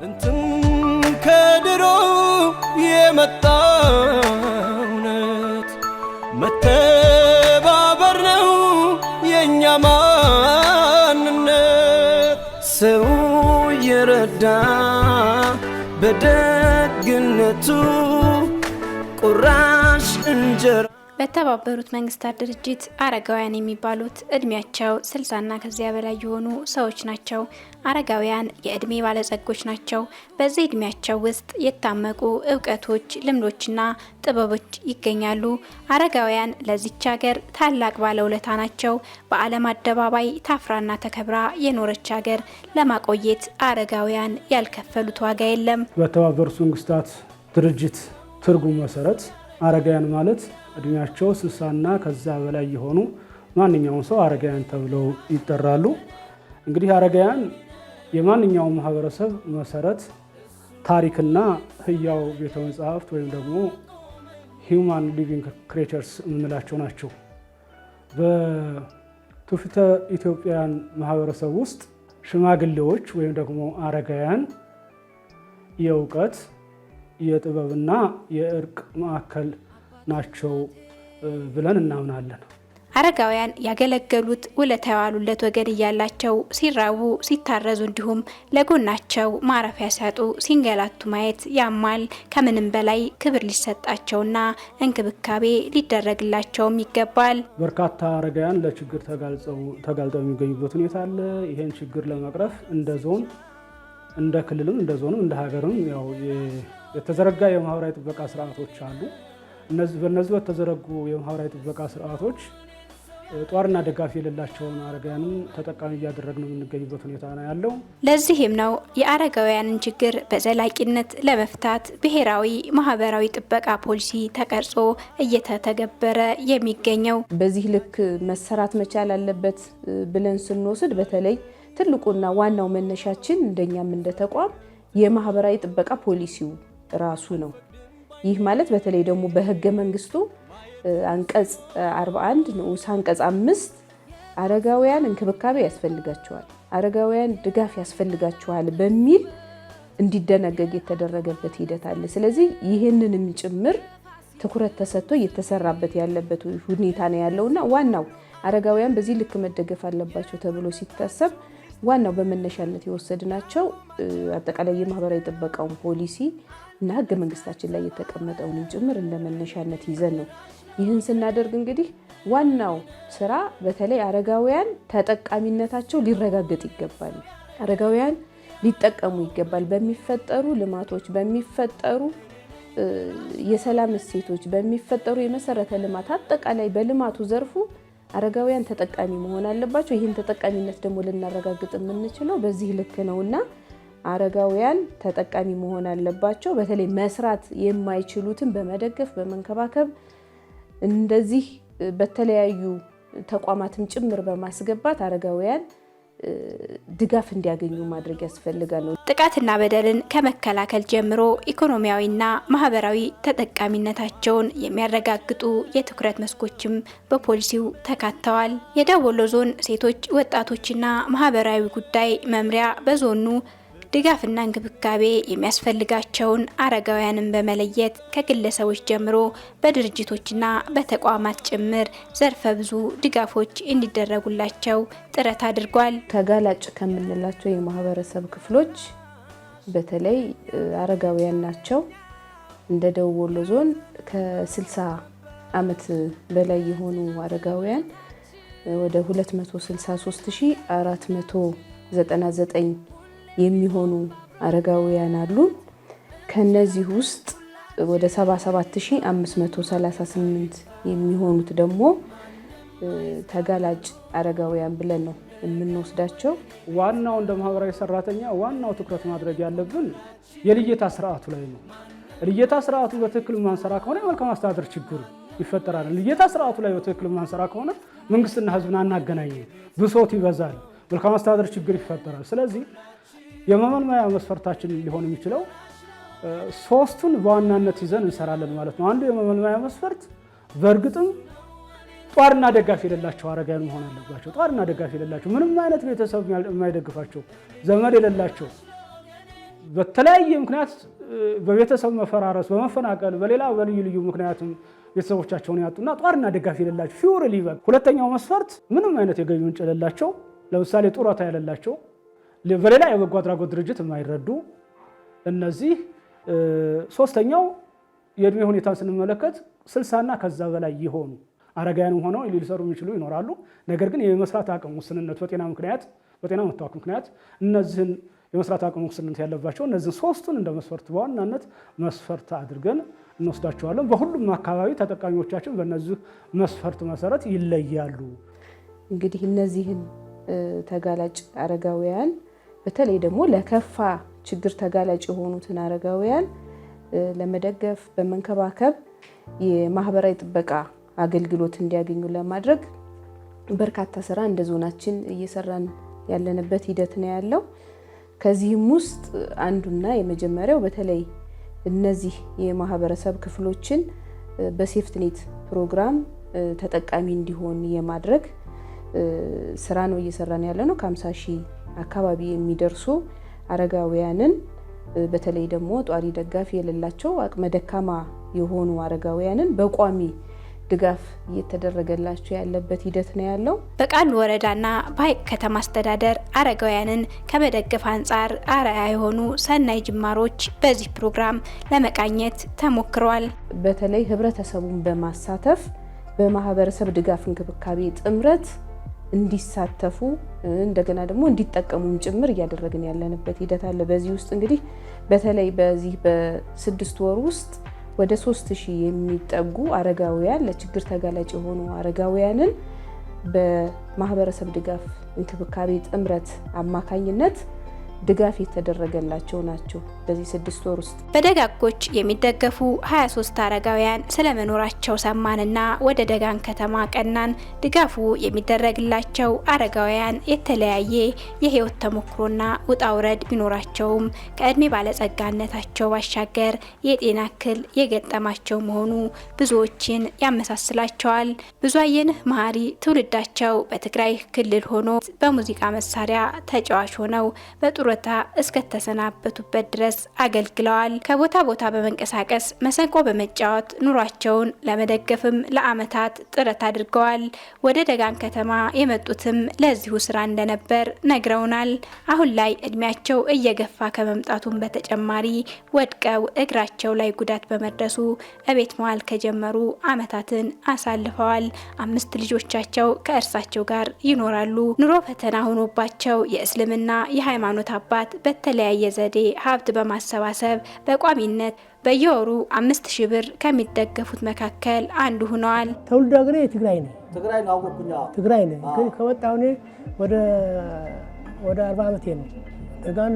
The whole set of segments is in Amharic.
ጥንትም ከድሮ የመጣውነት መተባበር ነው የኛ ማንነት። ሰው የረዳ በደግነቱ ቁራሽ እንጀራ። በተባበሩት መንግስታት ድርጅት አረጋውያን የሚባሉት እድሜያቸው 60ና ከዚያ በላይ የሆኑ ሰዎች ናቸው። አረጋውያን የእድሜ ባለጸጎች ናቸው። በዚህ እድሜያቸው ውስጥ የታመቁ እውቀቶች፣ ልምዶችና ጥበቦች ይገኛሉ። አረጋውያን ለዚች ሀገር ታላቅ ባለውለታ ናቸው። በዓለም አደባባይ ታፍራና ተከብራ የኖረች ሀገር ለማቆየት አረጋውያን ያልከፈሉት ዋጋ የለም። በተባበሩት መንግስታት ድርጅት ትርጉም መሰረት አረጋውያን ማለት እድሜያቸው 60ና ከዛ በላይ የሆኑ ማንኛውም ሰው አረጋውያን ተብለው ይጠራሉ። እንግዲህ አረጋውያን የማንኛውም ማህበረሰብ መሰረት፣ ታሪክና ህያው ቤተ መጻሕፍት ወይም ደግሞ ሂውማን ሊቪንግ ክሬቸርስ የምንላቸው ናቸው። በትውፊተ ኢትዮጵያን ማህበረሰብ ውስጥ ሽማግሌዎች ወይም ደግሞ አረጋውያን የእውቀት የጥበብና የእርቅ ማዕከል ናቸው ብለን እናምናለን። አረጋውያን ያገለገሉት ውለታ የዋሉለት ወገን እያላቸው ሲራቡ ሲታረዙ እንዲሁም ለጎናቸው ማረፊያ ሲያጡ ሲንገላቱ ማየት ያማል። ከምንም በላይ ክብር ሊሰጣቸውና እንክብካቤ ሊደረግላቸውም ይገባል። በርካታ አረጋውያን ለችግር ተጋልጠው የሚገኙበት ሁኔታ አለ። ይሄን ችግር ለመቅረፍ እንደ ዞን እንደ ክልልም እንደ ዞንም እንደ ሀገርም ያው የተዘረጋ የማህበራዊ ጥበቃ ስርዓቶች አሉ። በእነዚህ በተዘረጉ የማህበራዊ ጥበቃ ስርዓቶች ጧርና ደጋፊ የሌላቸውን አረጋውያንን ተጠቃሚ እያደረግን የምንገኝበት ሁኔታ ነው ያለው። ለዚህም ነው የአረጋውያንን ችግር በዘላቂነት ለመፍታት ብሔራዊ ማህበራዊ ጥበቃ ፖሊሲ ተቀርጾ እየተተገበረ የሚገኘው። በዚህ ልክ መሰራት መቻል አለበት ብለን ስንወስድ በተለይ ትልቁና ዋናው መነሻችን እንደኛም እንደ ተቋም የማህበራዊ ጥበቃ ፖሊሲው ራሱ ነው። ይህ ማለት በተለይ ደግሞ በህገ መንግስቱ አንቀጽ 41 ንዑስ አንቀጽ 5 አረጋውያን እንክብካቤ ያስፈልጋቸዋል፣ አረጋውያን ድጋፍ ያስፈልጋቸዋል በሚል እንዲደነገግ የተደረገበት ሂደት አለ። ስለዚህ ይህንንም ጭምር ትኩረት ተሰጥቶ እየተሰራበት ያለበት ሁኔታ ነው ያለውና ዋናው አረጋውያን በዚህ ልክ መደገፍ አለባቸው ተብሎ ሲታሰብ ዋናው በመነሻነት የወሰድናቸው አጠቃላይ የማህበራዊ ጥበቃውን ፖሊሲ እና ህገ መንግስታችን ላይ የተቀመጠውን ጭምር እንደ መነሻነት ይዘን ነው። ይህን ስናደርግ እንግዲህ ዋናው ስራ በተለይ አረጋውያን ተጠቃሚነታቸው ሊረጋገጥ ይገባል። አረጋውያን ሊጠቀሙ ይገባል። በሚፈጠሩ ልማቶች፣ በሚፈጠሩ የሰላም እሴቶች፣ በሚፈጠሩ የመሰረተ ልማት አጠቃላይ በልማቱ ዘርፉ አረጋውያን ተጠቃሚ መሆን አለባቸው። ይህን ተጠቃሚነት ደግሞ ልናረጋግጥ የምንችለው በዚህ ልክ ነውና አረጋውያን ተጠቃሚ መሆን አለባቸው። በተለይ መስራት የማይችሉትን በመደገፍ በመንከባከብ እንደዚህ በተለያዩ ተቋማትም ጭምር በማስገባት አረጋውያን ድጋፍ እንዲያገኙ ማድረግ ያስፈልጋል። ጥቃትና በደልን ከመከላከል ጀምሮ ኢኮኖሚያዊና ማህበራዊ ተጠቃሚነታቸውን የሚያረጋግጡ የትኩረት መስኮችም በፖሊሲው ተካተዋል። የደቡብ ወሎ ዞን ሴቶች ወጣቶችና ማህበራዊ ጉዳይ መምሪያ በዞኑ ድጋፍና እንክብካቤ የሚያስፈልጋቸውን አረጋውያንን በመለየት ከግለሰቦች ጀምሮ በድርጅቶችና በተቋማት ጭምር ዘርፈ ብዙ ድጋፎች እንዲደረጉላቸው ጥረት አድርጓል። ተጋላጭ ከምንላቸው የማህበረሰብ ክፍሎች በተለይ አረጋውያን ናቸው። እንደ ደቡብ ወሎ ዞን ከ60 ዓመት በላይ የሆኑ አረጋውያን ወደ 263499 የሚሆኑ አረጋውያን አሉ። ከነዚህ ውስጥ ወደ 77538 የሚሆኑት ደግሞ ተጋላጭ አረጋውያን ብለን ነው የምንወስዳቸው። ዋናው እንደ ማህበራዊ ሰራተኛ ዋናው ትኩረት ማድረግ ያለብን የልየታ ስርዓቱ ላይ ነው። ልየታ ስርዓቱ በትክክል ማንሰራ ከሆነ የመልካም አስተዳደር ችግር ይፈጠራል። ልየታ ስርዓቱ ላይ በትክክል ማንሰራ ከሆነ መንግስትና ህዝብን አናገናኝም፣ ብሶት ይበዛል፣ መልካም አስተዳደር ችግር ይፈጠራል። ስለዚህ የመመልመያ መስፈርታችን ሊሆን የሚችለው ሶስቱን በዋናነት ይዘን እንሰራለን ማለት ነው። አንዱ የመመልመያ መስፈርት በእርግጥም ጧርና ደጋፊ የሌላቸው አረጋውያን መሆን አለባቸው። ጧርና ደጋፊ የሌላቸው ምንም አይነት ቤተሰብ የማይደግፋቸው ዘመድ የሌላቸው በተለያየ ምክንያት በቤተሰብ መፈራረስ በመፈናቀል በሌላ በልዩ ልዩ ምክንያትም ቤተሰቦቻቸውን ያጡና ጧሪና ደጋፊ የሌላቸው ፊውር ሊበል። ሁለተኛው መስፈርት ምንም አይነት የገቢ ምንጭ የሌላቸው ለምሳሌ ጡረታ የሌላቸው በሌላ የበጎ አድራጎት ድርጅት የማይረዱ እነዚህ። ሶስተኛው የእድሜ ሁኔታን ስንመለከት 60ና ከዛ በላይ የሆኑ አረጋውያንም ሆነው ሊሰሩ የሚችሉ ይኖራሉ። ነገር ግን የመስራት አቅም ውስንነት በጤና መታወክ ምክንያት እነዚህን የመስራት አቅም ውስንነት ያለባቸው እነዚህን ሶስቱን እንደ መስፈርት በዋናነት መስፈርት አድርገን እንወስዳቸዋለን። በሁሉም አካባቢ ተጠቃሚዎቻችን በእነዚህ መስፈርት መሰረት ይለያሉ። እንግዲህ እነዚህን ተጋላጭ አረጋውያን በተለይ ደግሞ ለከፋ ችግር ተጋላጭ የሆኑትን አረጋውያን ለመደገፍ በመንከባከብ የማህበራዊ ጥበቃ አገልግሎት እንዲያገኙ ለማድረግ በርካታ ስራ እንደ ዞናችን እየሰራን ያለንበት ሂደት ነው ያለው። ከዚህም ውስጥ አንዱና የመጀመሪያው በተለይ እነዚህ የማህበረሰብ ክፍሎችን በሴፍትኔት ፕሮግራም ተጠቃሚ እንዲሆን የማድረግ ስራ ነው እየሰራን ያለ ነው። ከ50 ሺህ አካባቢ የሚደርሱ አረጋውያንን በተለይ ደግሞ ጧሪ ደጋፊ የሌላቸው አቅመ ደካማ የሆኑ አረጋውያንን በቋሚ ድጋፍ እየተደረገላቸው ያለበት ሂደት ነው ያለው። በቃሉ ወረዳና በሀይቅ ከተማ አስተዳደር አረጋውያንን ከመደገፍ አንጻር አርአያ የሆኑ ሰናይ ጅማሮች በዚህ ፕሮግራም ለመቃኘት ተሞክረዋል። በተለይ ህብረተሰቡን በማሳተፍ በማህበረሰብ ድጋፍ እንክብካቤ ጥምረት እንዲሳተፉ እንደገና ደግሞ እንዲጠቀሙም ጭምር እያደረግን ያለንበት ሂደት አለ። በዚህ ውስጥ እንግዲህ በተለይ በዚህ በ6 ወር ውስጥ ወደ 3000 የሚጠጉ አረጋውያን ለችግር ተጋላጭ የሆኑ አረጋውያንን በማህበረሰብ ድጋፍ እንክብካቤ ጥምረት አማካኝነት ድጋፍ የተደረገላቸው ናቸው። በዚህ 6 ወር ውስጥ በደጋጎች የሚደገፉ 23 አረጋውያን ስለመኖራቸው ሰማንና ወደ ደጋን ከተማ ቀናን። ድጋፉ የሚደረግላቸው አረጋውያን የተለያየ የህይወት ተሞክሮና ውጣ ውረድ ቢኖራቸውም ከእድሜ ባለጸጋነታቸው ባሻገር የጤና እክል የገጠማቸው መሆኑ ብዙዎችን ያመሳስላቸዋል። ብዙአየንህ መሀሪ ትውልዳቸው በትግራይ ክልል ሆኖ በሙዚቃ መሳሪያ ተጫዋች ሆነው በጡረታ እስከተሰናበቱበት ድረስ አገልግለዋል። ከቦታ ቦታ በመንቀሳቀስ መሰንቆ በመጫወት ኑሯቸውን ለመደገፍም ለአመታት ጥረት አድርገዋል። ወደ ደጋን ከተማ የመጡትም ለዚሁ ስራ እንደነበር ነግረውናል። አሁን ላይ እድሜያቸው እየገፋ ከመምጣቱም በተጨማሪ ወድቀው እግራቸው ላይ ጉዳት በመድረሱ እቤት መዋል ከጀመሩ አመታትን አሳልፈዋል። 5 ልጆቻቸው ከእርሳቸው ጋር ይኖራሉ። ኑሮ ፈተና ሆኖባቸው የእስልምና የሃይማኖት አባት በተለያየ ዘዴ ሀብት በማሰባሰብ በቋሚነት በየወሩ 5000 ብር ከሚደገፉት መካከል አንዱ ሆነዋል። ተውልደ ሀገሬ ትግራይ ነው። ትግራይ ነው። ግን ከወጣሁ እኔ ወደ 40 ዓመቴ ነው። ደጋን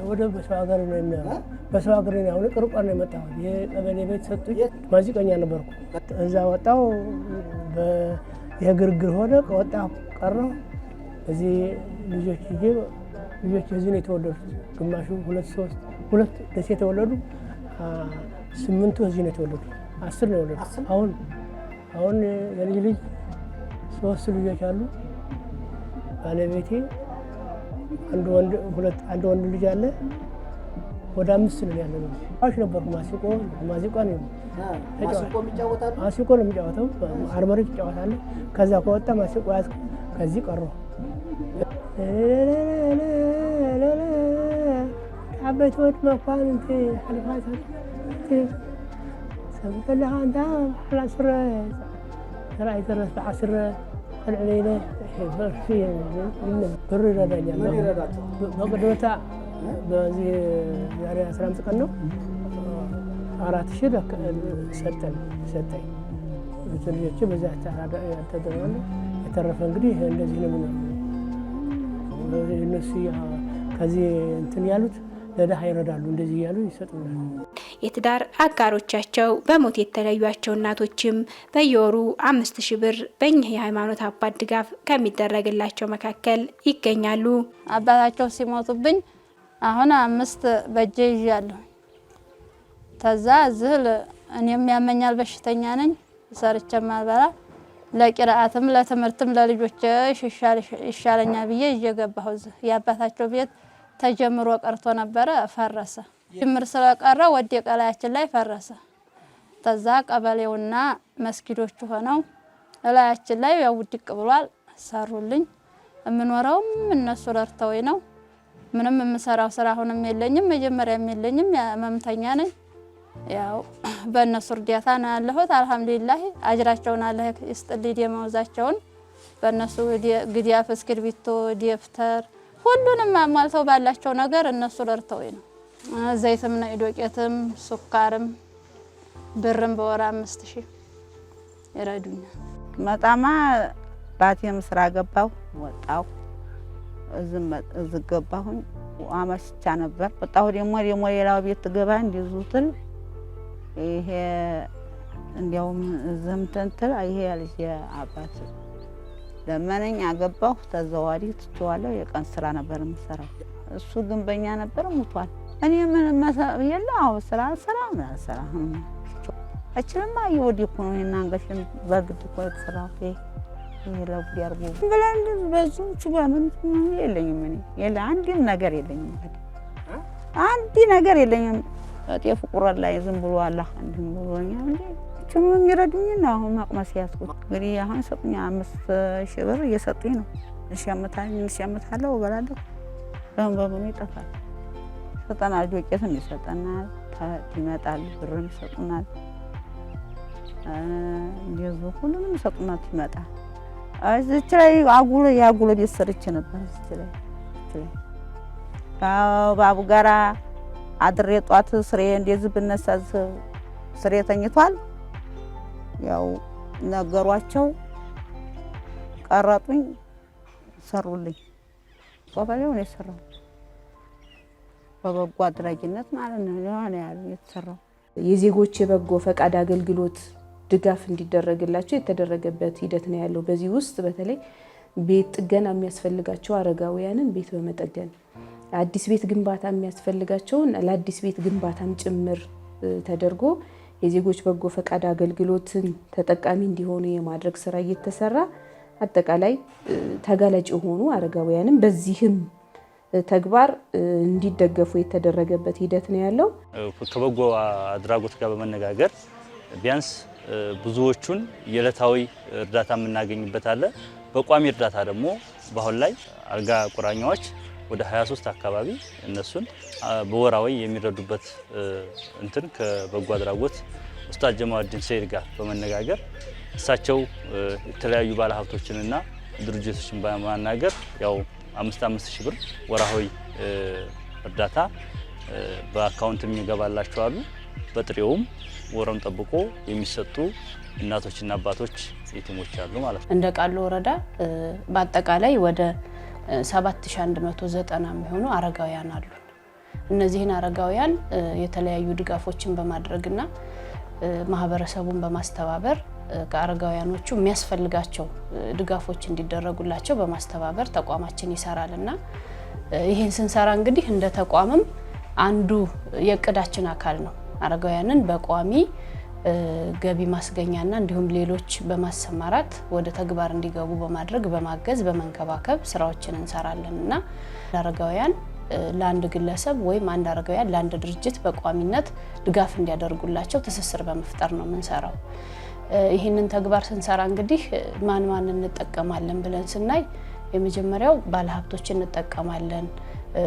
ወደ በሰው ሀገር ነው የሚያለው። በሰው ሀገር ነው አሁን ቅርብ ቀን ነው የመጣሁት። የቀበሌ ቤት ሰጡኝ። ሙዚቀኛ ነበርኩ። እዛ ወጣሁ። የግርግር ሆነ። ከወጣሁ ቀረሁ። እዚህ ልጆች እዚህ ነው የተወለዱት። ግማሹ 2 ደሴ የተወለዱ 8 እዚህ ነው የተወለዱ። 10 ነው የወለዱት። አሁን የልጅ ልጅ 3 ልጆች አሉ። ባለቤቴ አንድ ወንድ ልጅ አለ። ወደ 5 ነው ያለው። አሽ ነበር ማሲቆ ነው ማሲቆ ነው የሚጫወተው። አርመሪክ ይጫወታል። ከዛ ከወጣ ማሲቆ ያዝኩ። ከዚህ ቀረሁ። عبيتوت مقالنت حلفاتك سبت لها انت على سره رايت الرس بعشر العليله في بر رادانيا بقدوتا بزي يعني 15 ቀን ነው 4000 ሰጠኝ ልጆቼ በዛ ተደረገ። የተረፈ እንግዲህ እንደዚህ ነው እነሱ ከዚህ እንትን ያሉት ለደሃ ይረዳሉ። እንደዚህ ያሉ ይሰጡናል። የትዳር አጋሮቻቸው በሞት የተለዩአቸው እናቶችም በየወሩ 5000 ብር በእኛ የሃይማኖት አባት ድጋፍ ከሚደረግላቸው መካከል ይገኛሉ። አባታቸው ሲሞቱብኝ አሁን 5 በእጄ ይዣለሁ። ተዛ ዝል እኔም ያመኛል፣ በሽተኛ ነኝ፣ ሰርቼም አልበላ፣ ለቂራአትም ለትምህርትም ለልጆቼ ይሻለኛል ብዬ እየገባሁ የአባታቸው ቤት ተጀምሮ ቀርቶ ነበረ ፈረሰ። ጅምር ስለቀረ ወደ ቀላያችን ላይ ፈረሰ። ተዛ ቀበሌውና መስጊዶቹ ሆነው እላያችን ላይ ያው ውድቅ ብሏል። ሰሩልኝ። የምኖረውም እነሱ ረድተውኝ ነው። ምንም የምሰራው ስራ አሁንም የለኝም፣ መጀመሪያም የለኝም። መምተኛ ነኝ። ያው በእነሱ እርዳታ ነው ያለሁት። አልሐምዱሊላህ አጅራቸውን አላህ ይስጥልኝ። ደመወዛቸውን በእነሱ ግዲያፍ፣ እስክርቢቶ፣ ደብተር ሁሉንም አሟልተው ባላቸው ነገር እነሱ ረድተውኝ ነው። ዘይትም ነው ዱቄትም ሱካርም ብርም በወር 5000 ይረዱኛል። መጣማ ባቴም ስራ ገባሁ ወጣሁ እዝገባሁኝ አመሽቻ ነበር። ወጣሁ ደግሞ ሌላው ቤት ገባ እንዲዙትል ይሄ እንዲያውም ዘምተንተል ይሄ ልጅ አባት ለማንኛ አገባሁ። ተዘዋሪ ትቷለው። የቀን ስራ ነበር የምሰራው። እሱ ግንበኛ ነበር ሙቷል። እኔ ምን የለው ስራ አችልማ ይወዲኩ ነው እና አንገሽም በግድ እኮ የተሰራው ይሄ ለጉድ ያርጉ ብለን በዙ ቹባምን የለኝም። እኔ የለ አንድም ነገር የለኝም። አንድ ነገር የለኝም። ጤፍ ቁረጥ ላይ ዝም ብሎ አላህ አንድም ብሎኛ እንዴ ቹም የሚረዱኝ ነው። አሁን ማቅመስ ያስኩት እንግዲህ አሁን ሰጡኝ 5000 ብር እየሰጡኝ ነው። እሸምታለሁ እበላለሁ። በምን ይጠፋል። ሰጠናል። ዱቄትም ይሰጠናል። ይመጣል። ብርም ይሰጡናል። እንደዚህ ሁሉንም ይሰጡናል። ይመጣል። እዚች ላይ ያጉለ ቤት ሰርቼ ነበር። እዚች ላይ ባቡ ጋራ አድሬ ጧት ስሬ እንደዚህ ብነሳ ስሬ ተኝቷል። ያው ነገሯቸው ቀረጡኝ፣ ሰሩልኝ። ቆበሌው ነው የሰራው በበጎ አድራጊነት ማለት ነው። ለሆነ ያለው የተሰራው የዜጎች የበጎ ፈቃድ አገልግሎት ድጋፍ እንዲደረግላቸው የተደረገበት ሂደት ነው ያለው። በዚህ ውስጥ በተለይ ቤት ጥገና የሚያስፈልጋቸው አረጋውያንን ቤት በመጠገን አዲስ ቤት ግንባታ የሚያስፈልጋቸውን ለአዲስ ቤት ግንባታም ጭምር ተደርጎ የዜጎች በጎ ፈቃድ አገልግሎትን ተጠቃሚ እንዲሆኑ የማድረግ ስራ እየተሰራ አጠቃላይ ተጋላጭ የሆኑ አረጋውያንን በዚህም ተግባር እንዲደገፉ የተደረገበት ሂደት ነው ያለው። ከበጎ አድራጎት ጋር በመነጋገር ቢያንስ ብዙዎቹን የዕለታዊ እርዳታ የምናገኝበት አለ። በቋሚ እርዳታ ደግሞ በአሁን ላይ አልጋ ቁራኛዎች ወደ 23 አካባቢ እነሱን በወራዊ የሚረዱበት እንትን ከበጎ አድራጎት ኡስታዝ ጀማልዲን ሰይድ ጋር በመነጋገር እሳቸው የተለያዩ ባለሀብቶችንና ድርጅቶችን በማናገር ያው 5000 ብር ወራዊ እርዳታ በአካውንት የሚገባላቸው አሉ። በጥሬውም ወረም ጠብቆ የሚሰጡ እናቶችና አባቶች የቲሞች አሉ ማለት ነው። እንደ ቃሉ ወረዳ በአጠቃላይ ወደ 7190 የሚሆኑ አረጋውያን አሉ። እነዚህን አረጋውያን የተለያዩ ድጋፎችን በማድረግና ማህበረሰቡን በማስተባበር ከአረጋውያኖቹ የሚያስፈልጋቸው ድጋፎች እንዲደረጉላቸው በማስተባበር ተቋማችን ይሰራልና ይሄን ስንሰራ እንግዲህ እንደ ተቋምም አንዱ የእቅዳችን አካል ነው። አረጋውያንን በቋሚ ገቢ ማስገኛና እንዲሁም ሌሎች በማሰማራት ወደ ተግባር እንዲገቡ በማድረግ በማገዝ በመንከባከብ ስራዎችን እንሰራለንና አረጋውያን ለአንድ ግለሰብ ወይም አንድ አረጋውያን ለአንድ ድርጅት በቋሚነት ድጋፍ እንዲያደርጉላቸው ትስስር በመፍጠር ነው የምንሰራው። ይህንን ተግባር ስንሰራ እንግዲህ ማን እንጠቀማለን ብለን ስናይ የመጀመሪያው ባለሀብቶችን እንጠቀማለን፣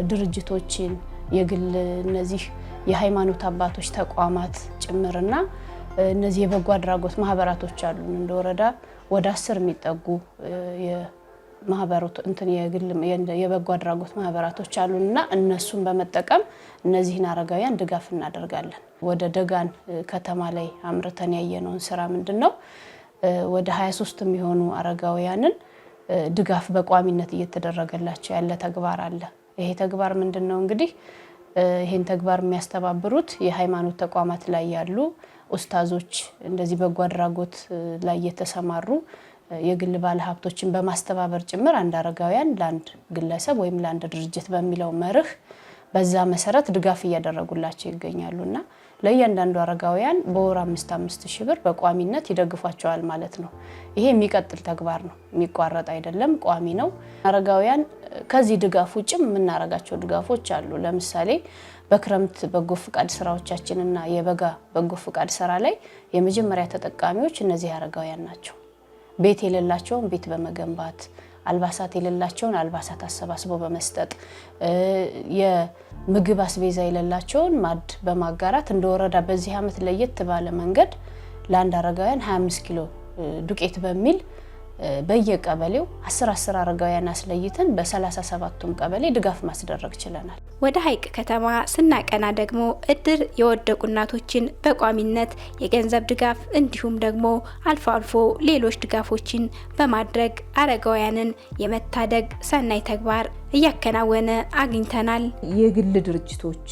ድርጅቶችን፣ የግል እነዚህ የሃይማኖት አባቶች ተቋማት ጭምርና እነዚህ የበጎ አድራጎት ማህበራቶች አሉ። እንደ ወረዳ ወደ 10 የሚጠጉ የማህበራቱ የበጎ አድራጎት ማህበራቶች አሉና እነሱን በመጠቀም እነዚህን አረጋውያን ድጋፍ እናደርጋለን። ወደ ደጋን ከተማ ላይ አምርተን ያየነውን ስራ ምንድነው ወደ 23 የሚሆኑ አረጋውያንን ድጋፍ በቋሚነት እየተደረገላቸው ያለ ተግባር አለ። ይሄ ተግባር ምንድነው እንግዲህ ይሄን ተግባር የሚያስተባብሩት የሃይማኖት ተቋማት ላይ ያሉ ኡስታዞች እንደዚህ በጎ አድራጎት ላይ የተሰማሩ የግል ባለሀብቶችን በማስተባበር ጭምር አንድ አረጋውያን ለአንድ ግለሰብ ወይም ለአንድ ድርጅት በሚለው መርህ በዛ መሰረት ድጋፍ እያደረጉላቸው ይገኛሉና ለእያንዳንዱ አረጋውያን በወር 5000 ብር በቋሚነት ይደግፏቸዋል ማለት ነው። ይሄ የሚቀጥል ተግባር ነው፣ የሚቋረጥ አይደለም፣ ቋሚ ነው። አረጋውያን ከዚህ ድጋፍ ውጭም የምናረጋቸው ድጋፎች አሉ። ለምሳሌ በክረምት በጎ ፍቃድ ስራዎቻችንና የበጋ በጎ ፍቃድ ስራ ላይ የመጀመሪያ ተጠቃሚዎች እነዚህ አረጋውያን ናቸው። ቤት የሌላቸውን ቤት በመገንባት አልባሳት የሌላቸውን አልባሳት አሰባስቦ በመስጠት የምግብ አስቤዛ የሌላቸውን ማድ በማጋራት እንደወረዳ በዚህ አመት ለየት ባለ መንገድ ለአንድ አረጋውያን 25 ኪሎ ዱቄት በሚል በየቀበሌው 10 አረጋውያን አስለይተን በ37ቱም ቀበሌ ድጋፍ ማስደረግ ችለናል። ወደ ሀይቅ ከተማ ስናቀና ደግሞ እድር የወደቁ እናቶችን በቋሚነት የገንዘብ ድጋፍ እንዲሁም ደግሞ አልፎ አልፎ ሌሎች ድጋፎችን በማድረግ አረጋውያንን የመታደግ ሰናይ ተግባር እያከናወነ አግኝተናል። የግል ድርጅቶች፣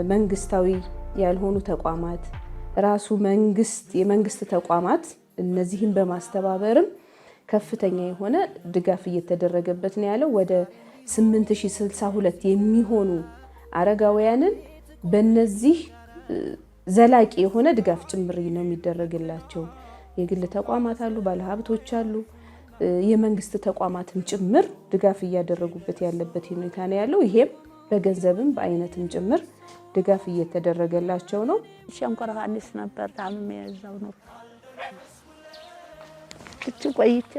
መንግስታዊ ያልሆኑ ተቋማት፣ ራሱ የመንግስት ተቋማት እነዚህን በማስተባበርም ከፍተኛ የሆነ ድጋፍ እየተደረገበት ነው ያለው። ወደ 8062 የሚሆኑ አረጋውያንን በእነዚህ ዘላቂ የሆነ ድጋፍ ጭምር ነው የሚደረግላቸው። የግል ተቋማት አሉ፣ ባለሀብቶች አሉ፣ የመንግስት ተቋማትም ጭምር ድጋፍ እያደረጉበት ያለበት ሁኔታ ነው ያለው። ይሄም በገንዘብም በአይነትም ጭምር ድጋፍ እየተደረገላቸው ነው። ሸንኮራ ሐዲስ ነበር ታምሜ ያዛው ነው ቆይቼ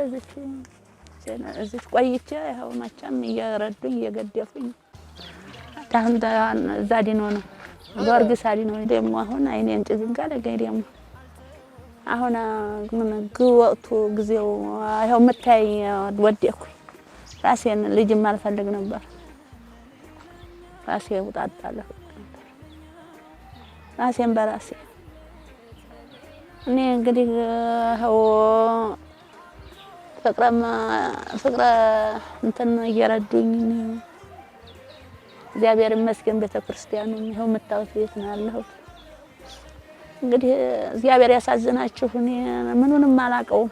እዚህ ቆይቼ ያው መቼም እየረዱኝ እየገደፉኝ ታሁን ዛዲኖ ነው ወርግስ አዲኖ ደግሞ አሁን አይኔን ጭግንጋ ለገኝ ደግሞ አሁን ምን ወቅቱ ጊዜው ያው መታይ ወደኩ ራሴን ልጅ ማልፈልግ ነበር ራሴ ወጣጣለሁ ራሴን በራሴ እኔ እንግዲህ ፍቅረ እንትን እየረዱኝ እግዚአብሔር ይመስገን። ቤተክርስቲያኑ ይሄው መታወት ቤት ነው ያለሁት። እንግዲህ እግዚአብሔር ያሳዝናችሁ። እኔ ምኑንም አላቀው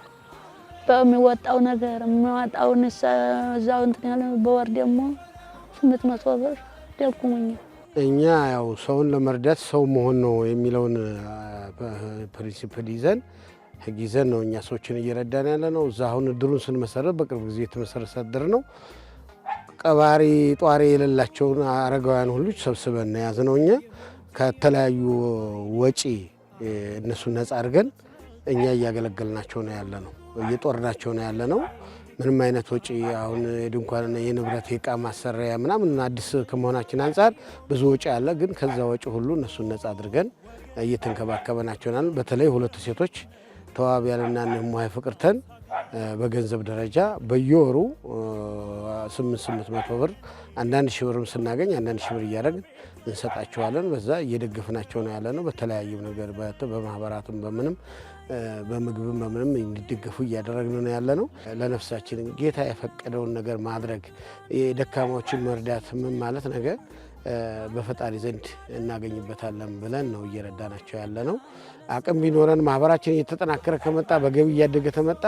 በሚወጣው ነገር የሚወጣውን እዛው እንትን ያለ በወር ደግሞ 800 ብር ደጉሙኝ። እኛ ያው ሰውን ለመርዳት ሰው መሆን ነው የሚለውን ፕሪንሲፕል ይዘን ህግ ይዘን ነው እኛ ሰዎችን እየረዳን ያለ ነው። እዛ አሁን እድሩን ስንመሰረት በቅርብ ጊዜ የተመሰረተ እድር ነው። ቀባሪ ጧሪ የሌላቸውን አረጋውያን ሁሉ ሰብስበን ያዝነው። እኛ ከተለያዩ ወጪ እነሱን ነፃ አድርገን እኛ እያገለገልናቸው ነው ያለ ነው፣ እየጦርናቸው ነው ያለ ነው። ምንም አይነት ወጪ አሁን የድንኳንና የንብረት የዕቃ ማሰሪያ ምናምን አዲስ ከመሆናችን አንፃር ብዙ ወጪ አለ። ግን ከዛ ወጪ ሁሉ እነሱን ነፃ አድርገን እየተንከባከበናቸው ናል። በተለይ ሁለቱ ሴቶች ተዋቢያንና ንሙሃይ ፍቅርተን በገንዘብ ደረጃ በየወሩ 800 ብር አንዳንድ ሺህ ብርም ስናገኝ አንዳንድ ሺህ ብር እያደረግን እንሰጣቸዋለን። በዛ እየደገፍናቸው ነው ያለ ነው። በተለያዩ ነገር በማህበራትም በምንም በምግብም በምንም እንዲደገፉ እያደረግን ነው ያለ ነው። ለነፍሳችን ጌታ የፈቀደውን ነገር ማድረግ የደካማዎችን መርዳት ምን ማለት ነገር በፈጣሪ ዘንድ እናገኝበታለን ብለን ነው እየረዳናቸው ያለ ነው። አቅም ቢኖረን ማህበራችን እየተጠናከረ ከመጣ በገቢ እያደገ ተመጣ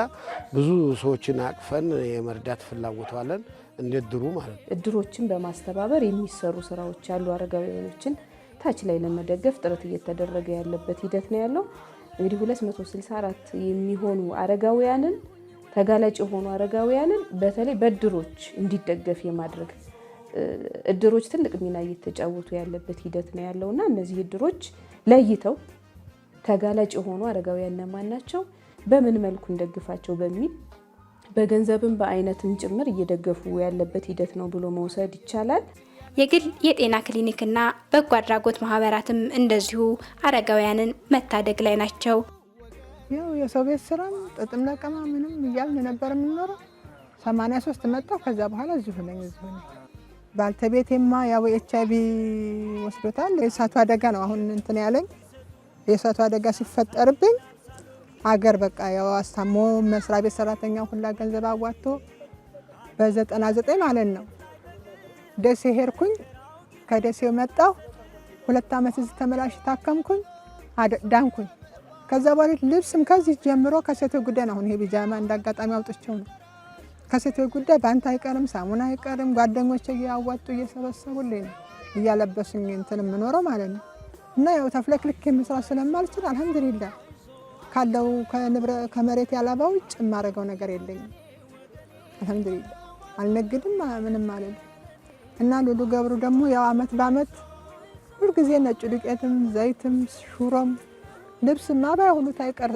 ብዙ ሰዎችን አቅፈን የመርዳት ፍላጎት አለን። እንደድሩ ማለት እድሮችን በማስተባበር የሚሰሩ ስራዎች አሉ። አረጋውያኖችን ታች ላይ ለመደገፍ ጥረት እየተደረገ ያለበት ሂደት ነው ያለው። እንግዲህ 264 የሚሆኑ አረጋውያንን ተጋላጭ የሆኑ አረጋውያንን በተለይ በእድሮች እንዲደገፍ የማድረግ እድሮች ትልቅ ሚና እየተጫወቱ ያለበት ሂደት ነው ያለውና እነዚህ እድሮች ለይተው ተጋላጭ የሆኑ አረጋውያን እነማን ናቸው፣ በምን መልኩ እንደግፋቸው በሚል በገንዘብም በአይነትም ጭምር እየደገፉ ያለበት ሂደት ነው ብሎ መውሰድ ይቻላል። የግል የጤና ክሊኒክና በጎ አድራጎት ማህበራትም እንደዚሁ አረጋውያንን መታደግ ላይ ናቸው። ያው የሰው ቤት ስራም ጥጥም ለቀማ ምንም እያልን ነበር የምንኖረው። 83 መጣው። ከዛ በኋላ እዚሁ ነኝ። ባልተቤቴማ ያው ኤችአይቪ ወስዶታል። የእሳቱ አደጋ ነው አሁን እንትን ያለኝ። የእሳቱ አደጋ ሲፈጠርብኝ አገር በቃ ያው አስታሞ መስሪያ ቤት ሰራተኛ ሁላ ገንዘብ አዋጥቶ በ99 ማለት ነው ደሴ ሄድኩኝ። ከደሴው መጣሁ 2 አመት እዚህ ተመላሽ ታከምኩኝ፣ ዳንኩኝ። ከዛ በኋላ ልብስም ከዚህ ጀምሮ ከሴቶች ጉዳይ ነው። አሁን ይሄ ቢጃማ እንዳጋጣሚ አውጥቼው ነው። ከሴቶች ጉዳይ ባንታ አይቀርም፣ ሳሙና አይቀርም፣ ጓደኞቼ እያዋጡ እየሰበሰቡልኝ ነው እያለበሱኝ እንትን የምኖረው ማለት ነው። እና ያው ተፍለክልክ መስራት ስለማልችል አልሐምዱሊላህ ካለው ከመሬት ያላባ ውጭ የማደርገው ነገር የለኝም። አልሐምዱሊላህ አልነግድም ምንም ማለት እና ሉሉ ገብሩ ደግሞ ያው አመት በአመት ሁሉ ጊዜ ነጭ ዱቄትም ዘይትም ሹሮም ልብስም አባያ ሁሉ ታይቀር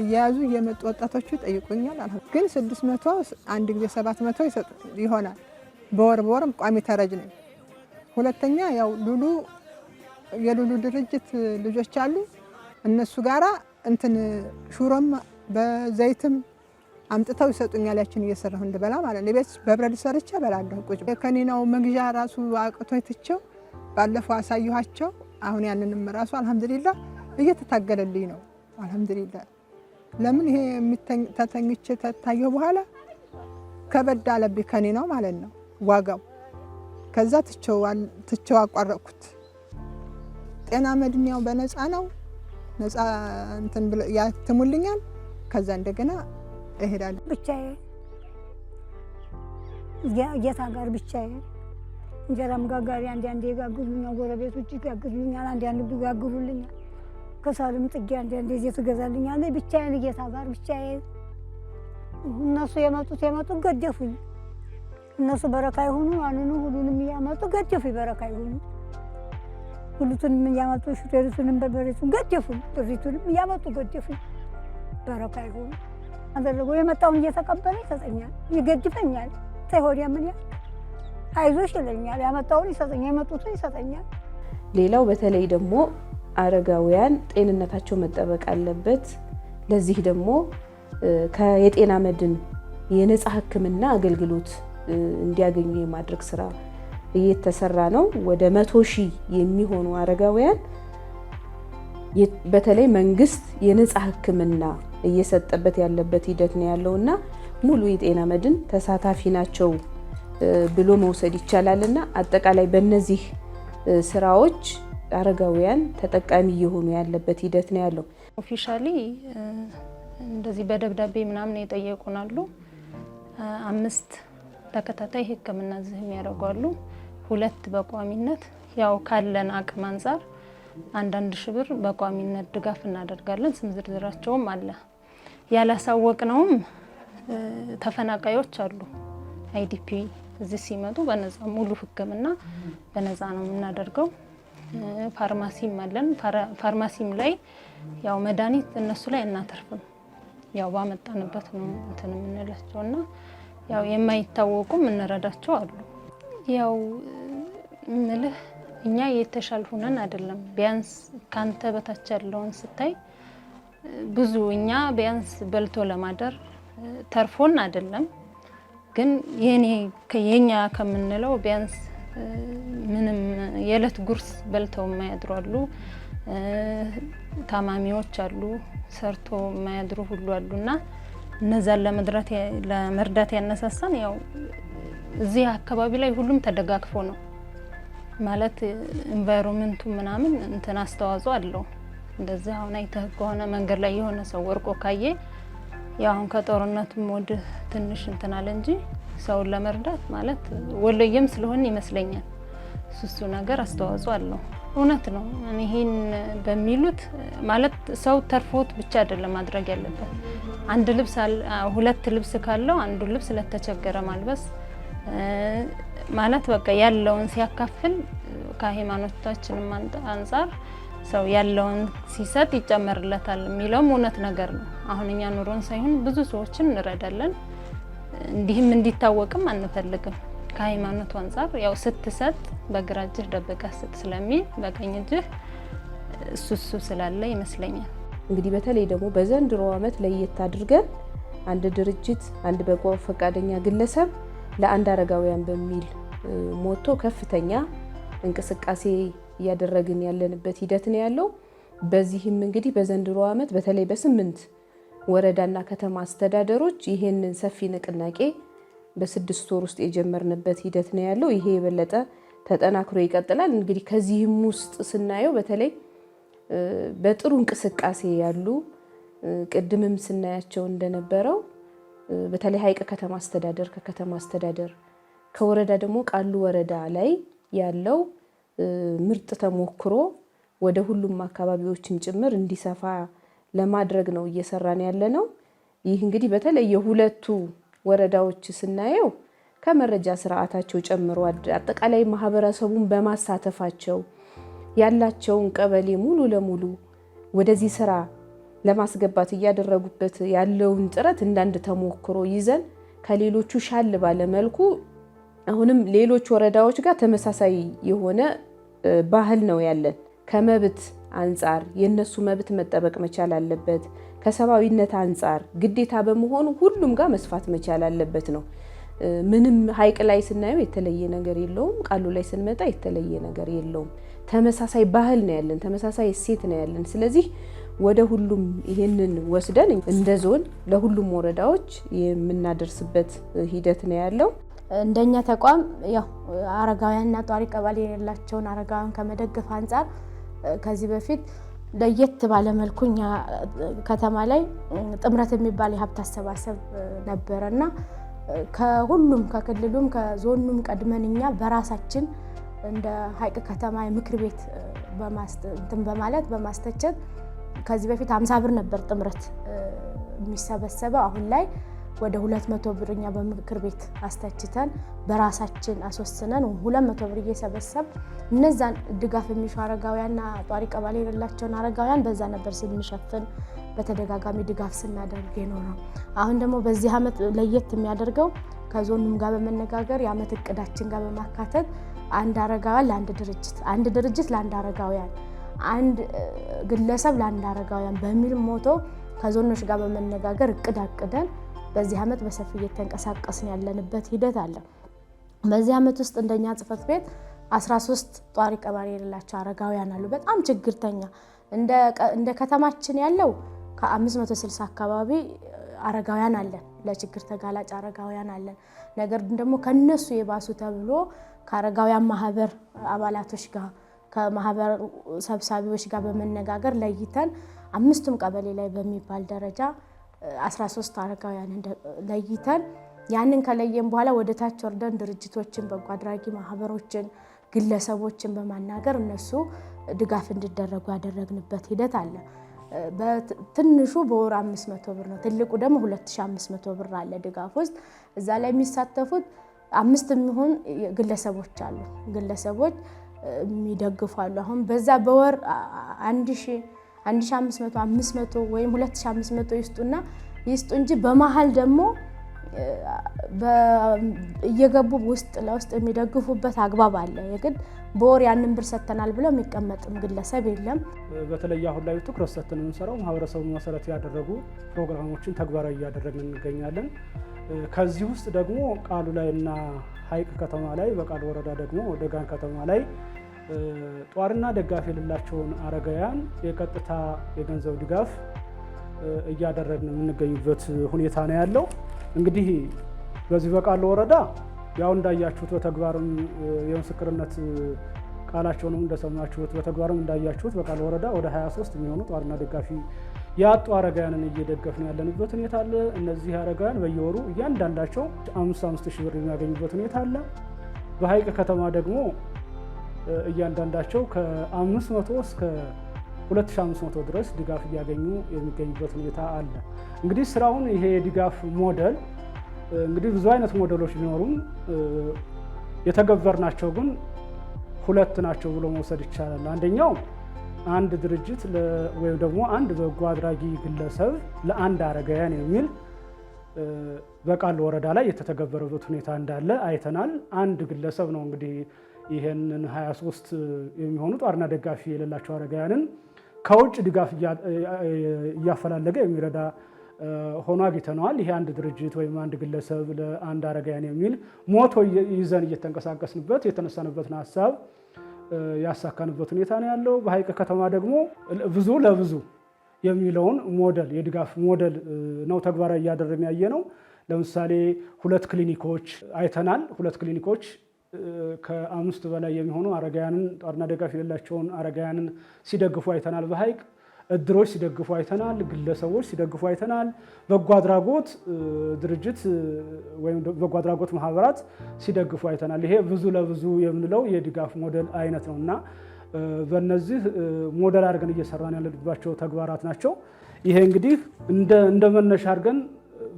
እያያዙ እየመጡ ወጣቶቹ ጠይቁኛል። ግን 600 አንድ ጊዜ 700 ይሆናል። በወርም ቋሚ ተረጅ ነኝ። ሁለተኛ ያው ሉሉ የሉሉ ድርጅት ልጆች አሉ እነሱ ጋራ እንትን ሹሮም በዘይትም አምጥተው ይሰጡኛል። ያችን እየሰራሁ እንድበላ ማለት ነው። ቤት በብረድ ሰርቼ እበላለሁ። ቁጭ ከኔናው መግዣ ራሱ አቅቶ ትቼው ባለፈው አሳየኋቸው። አሁን ያንንም ራሱ አልሐምዱሊላህ እየተታገለልኝ ነው። አልሐምዱሊላህ ለምን ይሄ ተተኝቼ ተታየው በኋላ ከበድ አለብኝ ከኔናው ማለት ነው ዋጋው። ከዛ ትቼው አቋረጥኩት። ጤና መድኛው በነፃ ነው። ነፃ እንትን ያትሙልኛል። ከዛ እንደገና እሄዳለሁ ብቻዬ ጌታ ጋር ብቻዬ። እንጀራም ጋጋሪ አንዳንዴ ይጋግሩኛል፣ ጎረቤቶች ይጋግሩኛል፣ አንዳንድ ይጋግሩልኛል። ከሳልም ጥጌ አንዳንዴ እዚህ ትገዛልኛል። ብቻዬን ጌታ ጋር ብቻዬን። እነሱ የመጡት ገደፉኝ። እነሱ በረካ ይሁኑ አንኑ ሁሉንም እያመጡ ገደፉኝ። በረካ ይሁኑ ሁሉንም እያመጡ ሹፌሩንም በበሬቱን ገደፉኝ። ጥሪቱንም እያመጡ ገደፉኝ። በረካ ይሁኑ አደረገው። የመጣውን እየተቀበለ ይሰጠኛል፣ ይገድፈኛል። ተሆዲያ ምን አይዞሽ ይለኛል። ያመጣውን ይሰጠኛል፣ የመጡትን ይሰጠኛል። ሌላው በተለይ ደግሞ አረጋውያን ጤንነታቸው መጠበቅ አለበት። ለዚህ ደግሞ ከየጤና መድን የነፃ ሕክምና አገልግሎት እንዲያገኙ የማድረግ ስራ እየተሰራ ነው። ወደ 100,000 የሚሆኑ አረጋውያን በተለይ መንግስት የነፃ ሕክምና እየሰጠበት ያለበት ሂደት ነው ያለውና ሙሉ የጤና መድን ተሳታፊ ናቸው ብሎ መውሰድ ይቻላልና አጠቃላይ በእነዚህ ስራዎች አረጋውያን ተጠቃሚ እየሆኑ ያለበት ሂደት ነው ያለው። ኦፊሻሊ እንደዚህ በደብዳቤ ምናምን የጠየቁናሉ። 5 ተከታታይ ህክምና ዝም ያደርጋሉ። 2 በቋሚነት ያው ካለን አቅም አንፃር አንዳንድ ሺህ ብር በቋሚነት ድጋፍ እናደርጋለን። ስም ዝርዝራቸውም አለ። ያላሳወቅነውም ተፈናቃዮች አሉ። አይዲፒ እዚህ ሲመጡ በነፃ ሙሉ ህክምና በነፃ ነው የምናደርገው። ፋርማሲም አለን። ፋርማሲም ላይ ያው መድኃኒት እነሱ ላይ እናተርፍም። ያው ባመጣንበት ነው እንትን የምንላቸውና ያው የማይታወቁም እንረዳቸው አሉ። ያው ምልህ እኛ የተሻል ሆነን አይደለም። ቢያንስ ካንተ በታች ያለውን ስታይ ብዙ እኛ ቢያንስ በልቶ ለማደር ተርፎን አይደለም። ግን የኛ ከምንለው ቢያንስ ምንም የዕለት ጉርስ በልተው የማያድሩ አሉ። ታማሚዎች አሉ፣ ሰርቶ የማያድሩ ሁሉ አሉና እነዛን ለመርዳት ያነሳሳን ያው እዚህ አካባቢ ላይ ሁሉም ተደጋግፎ ነው ማለት ኢንቫይሮንመንቱ ምናምን እንትን አስተዋጽኦ አለው። እንደዚህ አሁን አይተህ ከሆነ መንገድ ላይ የሆነ ሰው ወርቆ ካየ ያው አሁን ከጦርነቱም ወደ ትንሽ እንትን አለ እንጂ ሰውን ለመርዳት ማለት ወሎየም ስለሆነ ይመስለኛል እሱ ነገር አስተዋጽኦ አለው። እውነት ነው። ይሄን በሚሉት ማለት ሰው ተርፎት ብቻ አይደለም ማድረግ ያለበት። አንድ ልብስ 2 ልብስ ካለው አንዱ ልብስ ለተቸገረ ማልበስ ማለት በቃ ያለውን ሲያካፍል ከሃይማኖታችንም አንፃር ሰው ያለውን ሲሰጥ ይጨመርለታል የሚለውም እውነት ነገር ነው። አሁን እኛ ኑሮን ሳይሆን ብዙ ሰዎችን እንረዳለን። እንዲህም እንዲታወቅም አንፈልግም። ከሃይማኖቱ አንፃር ያው ስትሰጥ በግራ እጅህ ደብቀህ ስጥ ስለሚል በቀኝ እጅህ እሱ ስላለ ይመስለኛል። እንግዲህ በተለይ ደግሞ በዘንድሮ ዓመት ለየት አድርገን አንድ ድርጅት አንድ በጎ ፈቃደኛ ግለሰብ ለአንድ አረጋውያን በሚል ሞቶ ከፍተኛ እንቅስቃሴ እያደረግን ያለንበት ሂደት ነው ያለው። በዚህም እንግዲህ በዘንድሮ ዓመት በተለይ በ8 ወረዳና ከተማ አስተዳደሮች ይሄንን ሰፊ ንቅናቄ በ6 ወር ውስጥ የጀመርንበት ሂደት ነው ያለው። ይሄ የበለጠ ተጠናክሮ ይቀጥላል። እንግዲህ ከዚህም ውስጥ ስናየው በተለይ በጥሩ እንቅስቃሴ ያሉ ቅድምም ስናያቸው እንደነበረው በተለይ ሀይቅ ከተማ አስተዳደር ከከተማ አስተዳደር ከወረዳ ደግሞ ቃሉ ወረዳ ላይ ያለው ምርጥ ተሞክሮ ወደ ሁሉም አካባቢዎችም ጭምር እንዲሰፋ ለማድረግ ነው እየሰራን ያለነው። ይህ እንግዲህ በተለይ የሁለቱ ወረዳዎች ስናየው ከመረጃ ስርዓታቸው ጨምሮ አጠቃላይ ማህበረሰቡን በማሳተፋቸው ያላቸውን ቀበሌ ሙሉ ለሙሉ ወደዚህ ስራ ለማስገባት እያደረጉበት ያለውን ጥረት እንዳንድ ተሞክሮ ይዘን ከሌሎቹ ሻል ባለ መልኩ አሁንም ሌሎች ወረዳዎች ጋር ተመሳሳይ የሆነ ባህል ነው ያለን። ከመብት አንፃር የነሱ መብት መጠበቅ መቻል አለበት። ከሰባዊነት አንፃር ግዴታ በመሆኑ ሁሉም ጋር መስፋት መቻል አለበት ነው። ምንም ሀይቅ ላይ ስናየው የተለየ ነገር የለውም። ቃሉ ላይ ስንመጣ የተለየ ነገር የለውም። ተመሳሳይ ባህል ነው ያለን፣ ተመሳሳይ እሴት ነው ያለን። ስለዚህ ወደ ሁሉም ይሄንን ወስደን እንደ ዞን ለሁሉም ወረዳዎች የምናደርስበት ሂደት ነው ያለው። እንደኛ ተቋም ያው አረጋውያንና ጧሪ ቀበሌ የሌላቸውን አረጋውያን ከመደገፍ አንፃር ከዚህ በፊት ለየት ባለ መልኩ እኛ ከተማ ላይ ጥምረት የሚባል የሀብት አሰባሰብ ነበረና ከሁሉም ከክልሉም ከዞኑም ቀድመን እኛ በራሳችን እንደ ሀይቅ ከተማ የምክር ቤት በማለት በማስተቸት ከዚህ በፊት 50 ብር ነበር ጥምረት የሚሰበሰበው። አሁን ላይ ወደ 200 ብር እኛ በምክር ቤት አስተችተን በራሳችን አስወስነን 200 ብር እየሰበሰብ እነዛን ድጋፍ የሚሹ አረጋውያንና ጧሪ ቀበሌ የሌላቸውን አረጋውያን በዛ ነበር ስንሸፍን በተደጋጋሚ ድጋፍ ስናደርግ ነው። አሁን ደግሞ በዚህ ዓመት ለየት የሚያደርገው ከዞኑም ጋር በመነጋገር የዓመት እቅዳችን ጋር በማካተት አንድ አረጋውያን ለአንድ ድርጅት፣ አንድ ድርጅት ለአንድ አረጋውያን፣ አንድ ግለሰብ ለአንድ አረጋውያን በሚል ሞቶ ከዞኖች ጋር በመነጋገር እቅድ አቅደን በዚህ ዓመት በሰፊ እየተንቀሳቀስን ያለንበት ሂደት አለ። በዚህ ዓመት ውስጥ እንደኛ ጽሕፈት ቤት 13 ጧሪ ቀበሌ የሌላቸው አረጋውያን አሉ። በጣም ችግርተኛ እንደ ከተማችን ያለው ከ560 አካባቢ አረጋውያን አለን፣ ለችግር ተጋላጭ አረጋውያን አለን። ነገር ግን ደግሞ ከነሱ የባሱ ተብሎ ከአረጋውያን ማህበር አባላቶች ጋር ከማህበር ሰብሳቢዎች ጋር በመነጋገር ለይተን 5ቱም ቀበሌ ላይ በሚባል ደረጃ 13 አረጋውያን ለይተን ያንን ከለየን በኋላ ወደ ታች ወርደን ድርጅቶችን፣ በጎ አድራጊ ማህበሮችን፣ ግለሰቦችን በማናገር እነሱ ድጋፍ እንዲደረጉ ያደረግንበት ሂደት አለ። በትንሹ በወር 500 ብር ነው፣ ትልቁ ደግሞ 2500 ብር አለ ድጋፍ ውስጥ። እዛ ላይ የሚሳተፉት 5 የሚሆን ግለሰቦች አሉ፣ ግለሰቦች የሚደግፉ አሉ። አሁን በዛ በወር 1500 500 ወይም 2500 ይስጡ እንጂ በመሀል ደግሞ እየገቡ ውስጥ ለውስጥ የሚደግፉበት አግባብ አለ። የግድ በወር ያንን ብር ሰጥተናል ብለው የሚቀመጥም ግለሰብ የለም። በተለይ አሁን ላይ ትኩረት ሰጥተን የምንሰራው ማህበረሰቡን መሰረት ያደረጉ ፕሮግራሞችን ተግባራዊ እያደረግን እንገኛለን። ከዚህ ውስጥ ደግሞ ቃሉ ላይ እና ሀይቅ ከተማ ላይ፣ በቃሉ ወረዳ ደግሞ ደጋን ከተማ ላይ ጧሪና ደጋፊ የሌላቸውን አረጋውያን የቀጥታ የገንዘብ ድጋፍ እያደረግን የምንገኝበት ሁኔታ ነው ያለው። እንግዲህ በዚህ በቃሉ ወረዳ ያው እንዳያችሁት በተግባርም የምስክርነት ቃላቸውንም እንደሰማችሁት በተግባርም እንዳያችሁት በቃሉ ወረዳ ወደ 23 የሚሆኑ ጧሪና ደጋፊ ያጡ አረጋውያንን እየደገፍን ያለንበት ሁኔታ አለ። እነዚህ አረጋውያን በየወሩ እያንዳንዳቸው 5,000 ብር የሚያገኙበት ሁኔታ አለ። በሀይቅ ከተማ ደግሞ እያንዳንዳቸው ከ500 እስከ 2500 ድረስ ድጋፍ እያገኙ የሚገኙበት ሁኔታ አለ። እንግዲህ ስራውን ይሄ የድጋፍ ሞዴል እንግዲህ ብዙ አይነት ሞዴሎች ቢኖሩም የተገበርናቸው ግን 2 ናቸው ብሎ መውሰድ ይቻላል። አንደኛው አንድ ድርጅት ወይም ደግሞ አንድ በጎ አድራጊ ግለሰብ ለአንድ አረጋውያን የሚል በቃሉ ወረዳ ላይ የተተገበረበት ሁኔታ እንዳለ አይተናል። አንድ ግለሰብ ነው እንግዲህ ይሄንን 23 የሚሆኑ ጧሪና ደጋፊ የሌላቸው አረጋውያንን ከውጭ ድጋፍ እያፈላለገ የሚረዳ ሆኖ አግኝተነዋል። ይሄ አንድ ድርጅት ወይም አንድ ግለሰብ ለአንድ አረጋውያን የሚል ሞቶ ይዘን እየተንቀሳቀስንበት የተነሳንበትን ሀሳብ ያሳካንበት ሁኔታ ነው ያለው። በሀይቅ ከተማ ደግሞ ብዙ ለብዙ የሚለውን ሞዴል የድጋፍ ሞዴል ነው ተግባራዊ እያደረግን ያየ ነው። ለምሳሌ 2 ክሊኒኮች አይተናል። 2 ክሊኒኮች ከ5 በላይ የሚሆኑ አረጋውያንን ጧሪና ደጋፊ የሌላቸውን አረጋውያንን ሲደግፉ አይተናል። በሀይቅ እድሮች ሲደግፉ አይተናል። ግለሰቦች ሲደግፉ አይተናል። በጎ አድራጎት ድርጅት ወይም በጎ አድራጎት ማህበራት ሲደግፉ አይተናል። ይሄ ብዙ ለብዙ የምንለው የድጋፍ ሞዴል አይነት ነው እና በእነዚህ ሞዴል አድርገን እየሰራን ያለባቸው ተግባራት ናቸው። ይሄ እንግዲህ እንደ መነሻ አድርገን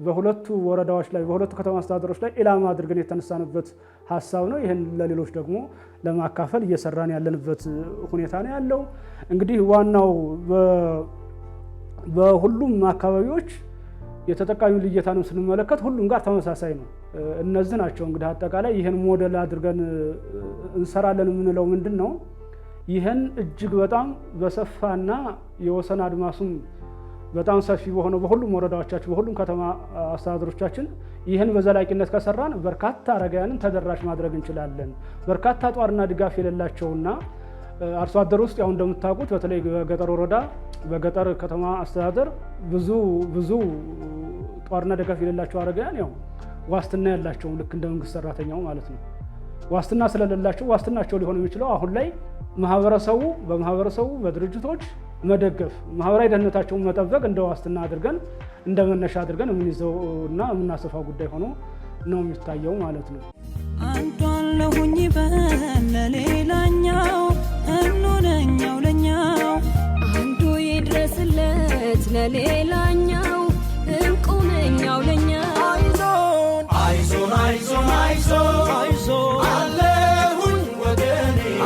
በሁለቱ ወረዳዎች ላይ በሁለቱ ከተማ አስተዳደሮች ላይ ኢላማ አድርገን የተነሳንበት ሀሳብ ነው። ይህን ለሌሎች ደግሞ ለማካፈል እየሰራን ያለንበት ሁኔታ ነው ያለው። እንግዲህ ዋናው በሁሉም አካባቢዎች የተጠቃሚ ልየታንም ስንመለከት ሁሉም ጋር ተመሳሳይ ነው። እነዚህ ናቸው እንግዲህ አጠቃላይ ይህን ሞዴል አድርገን እንሰራለን የምንለው ምንድን ነው? ይህን እጅግ በጣም በሰፋና የወሰን አድማሱም በጣም ሰፊ በሆነ በሁሉም ወረዳዎቻችን በሁሉም ከተማ አስተዳደሮቻችን ይህን በዘላቂነት ከሰራን በርካታ አረጋውያንን ተደራሽ ማድረግ እንችላለን። በርካታ ጧርና ድጋፍ የሌላቸውና አርሶ አደር ውስጥ ያው እንደምታውቁት በተለይ በገጠር ወረዳ በገጠር ከተማ አስተዳደር ብዙ ጧርና ድጋፍ የሌላቸው አረጋውያን ያው ዋስትና ያላቸው ልክ እንደ መንግስት ሰራተኛው ማለት ነው። ዋስትና ስለሌላቸው ዋስትናቸው ሊሆን የሚችለው አሁን ላይ በማህበረሰቡ በድርጅቶች መደገፍ ማህበራዊ ደህንነታቸውን መጠበቅ እንደ ዋስትና አድርገን እንደ መነሻ አድርገን የምንይዘውና የምናሰፋው ጉዳይ ሆኖ ነው የሚታየው ማለት ነው። አንዷን ለሁኝ ለሌላኛው እንሆነኛው ለኛው አንዱ ይድረስለት ለሌላኛው እንቁመኛው ለኛው አይዞን አይዞን አይዞን አይዞን አይዞን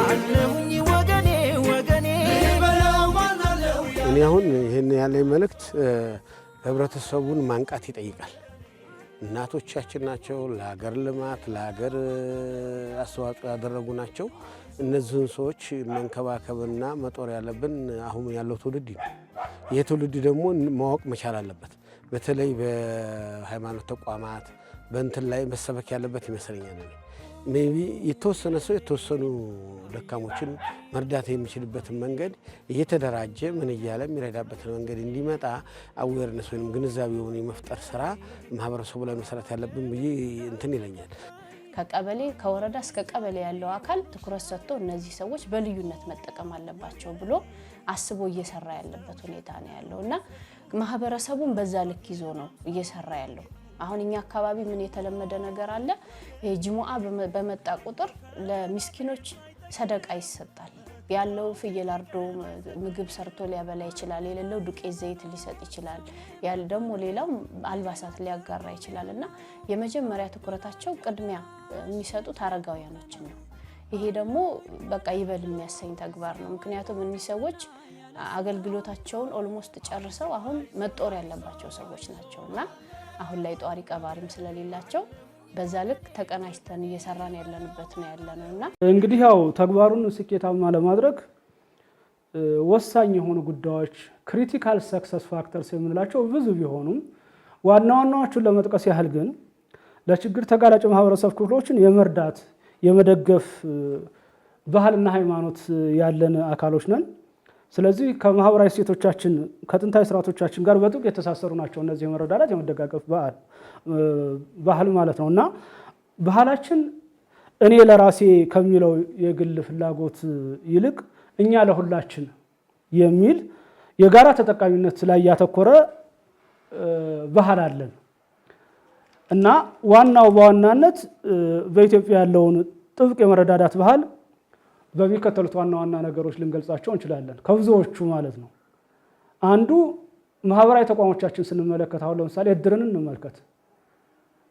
አለሁኝ ወገኔ እኔ አሁን ይህን ያለኝ መልእክት ህብረተሰቡን ማንቃት ይጠይቃል። እናቶቻችን ናቸው፣ ለሀገር ልማት ለሀገር አስተዋጽኦ ያደረጉ ናቸው። እነዚህን ሰዎች መንከባከብና መጦር ያለብን አሁን ያለው ትውልድ ነው። ይህ ትውልድ ደግሞ ማወቅ መቻል አለበት። በተለይ በሃይማኖት ተቋማት በእንትን ላይ መሰበክ ያለበት ይመስለኛል። ሜቢ የተወሰነ ሰው የተወሰኑ ደካሞችን መርዳት የሚችልበትን መንገድ እየተደራጀ ምን እያለ የሚረዳበትን መንገድ እንዲመጣ አዌርነስ ወይም ግንዛቤውን የመፍጠር ስራ ማህበረሰቡ ላይ መሰራት ያለብን ብዬ እንትን ይለኛል። ከቀበሌ ከወረዳ እስከ ቀበሌ ያለው አካል ትኩረት ሰጥቶ እነዚህ ሰዎች በልዩነት መጠቀም አለባቸው ብሎ አስቦ እየሰራ ያለበት ሁኔታ ነው ያለው እና ማህበረሰቡን በዛ ልክ ይዞ ነው እየሰራ ያለው። አሁን እኛ አካባቢ ምን የተለመደ ነገር አለ? ጅሙዓ በመጣ ቁጥር ለሚስኪኖች ሰደቃ ይሰጣል። ያለው ፍየል አርዶ ምግብ ሰርቶ ሊያበላ ይችላል። የሌለው ዱቄት ዘይት ሊሰጥ ይችላል። ያለ ደግሞ ሌላው አልባሳት ሊያጋራ ይችላል እና የመጀመሪያ ትኩረታቸው ቅድሚያ የሚሰጡት አረጋውያኖችን ነው። ይሄ ደግሞ በቃ ይበል የሚያሰኝ ተግባር ነው። ምክንያቱም እነዚህ ሰዎች አገልግሎታቸውን ኦልሞስት ጨርሰው አሁን መጦር ያለባቸው ሰዎች ናቸውና አሁን ላይ ጧሪ ቀባሪም ስለሌላቸው በዛ ልክ ተቀናጅተን እየሰራን ያለንበት ነው ያለነውና እንግዲህ ያው ተግባሩን ስኬታማ ለማድረግ ወሳኝ የሆኑ ጉዳዮች ክሪቲካል ሰክሰስ ፋክተርስ የምንላቸው ብዙ ቢሆኑም ዋና ዋናዎቹን ለመጥቀስ ያህል ግን ለችግር ተጋላጭ ማህበረሰብ ክፍሎችን የመርዳት የመደገፍ ባህልና ሃይማኖት ያለን አካሎች ነን። ስለዚህ ከማህበራዊ እሴቶቻችን ከጥንታዊ ስርዓቶቻችን ጋር በጥብቅ የተሳሰሩ ናቸው እነዚህ የመረዳዳት የመደጋገፍ ባህል ማለት ነው እና ባህላችን እኔ ለራሴ ከሚለው የግል ፍላጎት ይልቅ እኛ ለሁላችን የሚል የጋራ ተጠቃሚነት ላይ ያተኮረ ባህል አለን እና ዋናው በዋናነት በኢትዮጵያ ያለውን ጥብቅ የመረዳዳት ባህል በሚከተሉት ዋና ዋና ነገሮች ልንገልጻቸው እንችላለን። ከብዙዎቹ ማለት ነው። አንዱ ማህበራዊ ተቋሞቻችን ስንመለከት አሁን ለምሳሌ እድርን እንመልከት።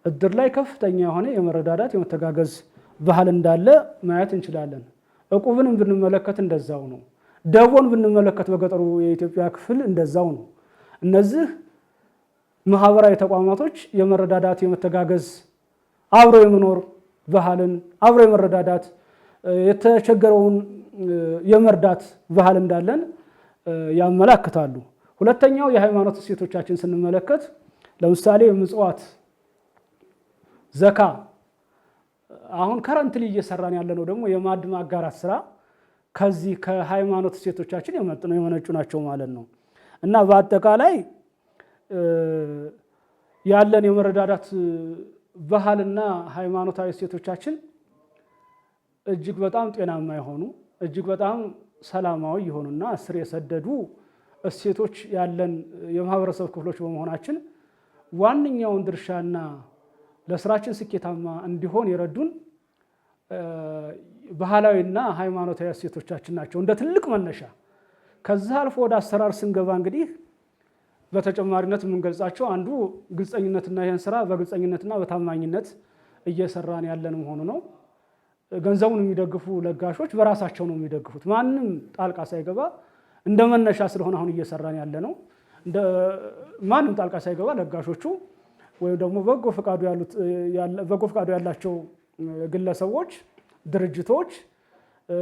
እድር ላይ ከፍተኛ የሆነ የመረዳዳት የመተጋገዝ ባህል እንዳለ ማየት እንችላለን። እቁብን ብንመለከት እንደዛው ነው። ደቦን ብንመለከት በገጠሩ የኢትዮጵያ ክፍል እንደዛው ነው። እነዚህ ማህበራዊ ተቋማቶች የመረዳዳት የመተጋገዝ አብሮ የመኖር ባህልን አብሮ የመረዳዳት የተቸገረውን የመርዳት ባህል እንዳለን ያመላክታሉ። ሁለተኛው የሃይማኖት እሴቶቻችን ስንመለከት ለምሳሌ ምጽዋት፣ ዘካ አሁን ከረንትሊ እየሰራን ያለነው ደግሞ የማዕድ ማጋራት ስራ ከዚህ ከሃይማኖት እሴቶቻችን የመነጩ ናቸው ማለት ነው እና በአጠቃላይ ያለን የመረዳዳት ባህልና ሃይማኖታዊ እሴቶቻችን እጅግ በጣም ጤናማ የሆኑ እጅግ በጣም ሰላማዊ የሆኑና ስር የሰደዱ እሴቶች ያለን የማህበረሰብ ክፍሎች በመሆናችን ዋነኛውን ድርሻና ለስራችን ስኬታማ እንዲሆን የረዱን ባህላዊና ሃይማኖታዊ እሴቶቻችን ናቸው እንደ ትልቅ መነሻ። ከዛ አልፎ ወደ አሰራር ስንገባ እንግዲህ በተጨማሪነት የምንገልጻቸው አንዱ ግልጸኝነትና ይህን ስራ በግልጸኝነትና በታማኝነት እየሰራን ያለን መሆኑ ነው። ገንዘቡን የሚደግፉ ለጋሾች በራሳቸው ነው የሚደግፉት። ማንም ጣልቃ ሳይገባ እንደ መነሻ ስለሆነ አሁን እየሰራን ያለ ነው። ማንም ጣልቃ ሳይገባ ለጋሾቹ ወይም ደግሞ በጎ ፈቃዱ ያላቸው ግለሰቦች፣ ድርጅቶች፣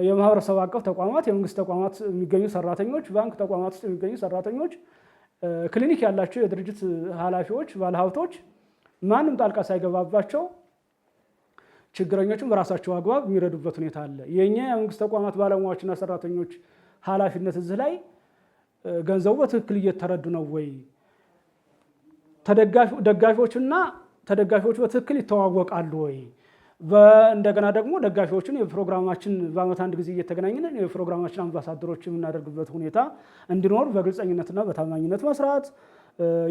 የማህበረሰብ አቀፍ ተቋማት፣ የመንግስት ተቋማት የሚገኙ ሰራተኞች፣ ባንክ ተቋማት ውስጥ የሚገኙ ሰራተኞች፣ ክሊኒክ ያላቸው የድርጅት ኃላፊዎች፣ ባለሀብቶች ማንም ጣልቃ ሳይገባባቸው ችግረኞችን በራሳቸው አግባብ የሚረዱበት ሁኔታ አለ። የኛ የመንግስት ተቋማት ባለሙያዎችና ሰራተኞች ኃላፊነት እዚህ ላይ ገንዘቡ በትክክል እየተረዱ ነው ወይ? ደጋፊዎችና ተደጋፊዎች በትክክል ይተዋወቃሉ ወይ? እንደገና ደግሞ ደጋፊዎችን የፕሮግራማችን በአመት አንድ ጊዜ እየተገናኘን የፕሮግራማችን አምባሳደሮች የምናደርግበት ሁኔታ እንዲኖር በግልጸኝነትና በታማኝነት መስራት፣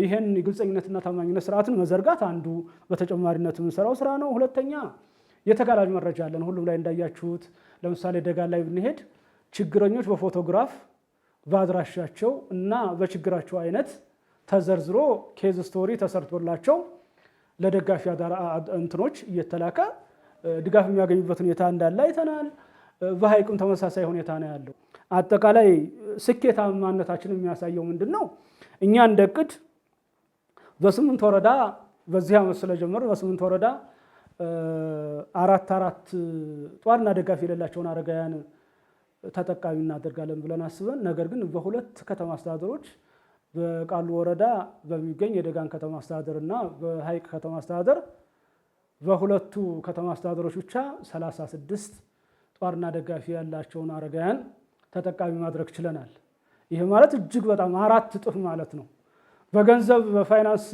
ይሄን የግልጸኝነትና ታማኝነት ስርዓትን መዘርጋት አንዱ በተጨማሪነት የምንሰራው ስራ ነው። ሁለተኛ የተጋላጭ መረጃ አለን። ሁሉም ላይ እንዳያችሁት ለምሳሌ ደጋ ላይ ብንሄድ ችግረኞች በፎቶግራፍ በአድራሻቸው እና በችግራቸው አይነት ተዘርዝሮ ኬዝ ስቶሪ ተሰርቶላቸው ለደጋፊ እንትኖች እየተላከ ድጋፍ የሚያገኙበት ሁኔታ እንዳለ አይተናል። በሀይቅም ተመሳሳይ ሁኔታ ነው ያለው። አጠቃላይ ስኬታማነታችን የሚያሳየው ምንድን ነው? እኛ እንደ እቅድ በ8 ወረዳ በዚህ ዓመት ስለጀመረ በ8 ወረዳ አራት ጧርና ደጋፊ የሌላቸውን አረጋውያን ተጠቃሚ እናደርጋለን ብለን አስበን፣ ነገር ግን በሁለት ከተማ አስተዳደሮች በቃሉ ወረዳ በሚገኝ የደጋን ከተማ አስተዳደር እና በሀይቅ ከተማ አስተዳደር በሁለቱ ከተማ አስተዳደሮች ብቻ 36 ጧርና ደጋፊ ያላቸውን አረጋውያን ተጠቃሚ ማድረግ ችለናል። ይህ ማለት እጅግ በጣም 4 እጥፍ ማለት ነው። በገንዘብ በፋይናንስ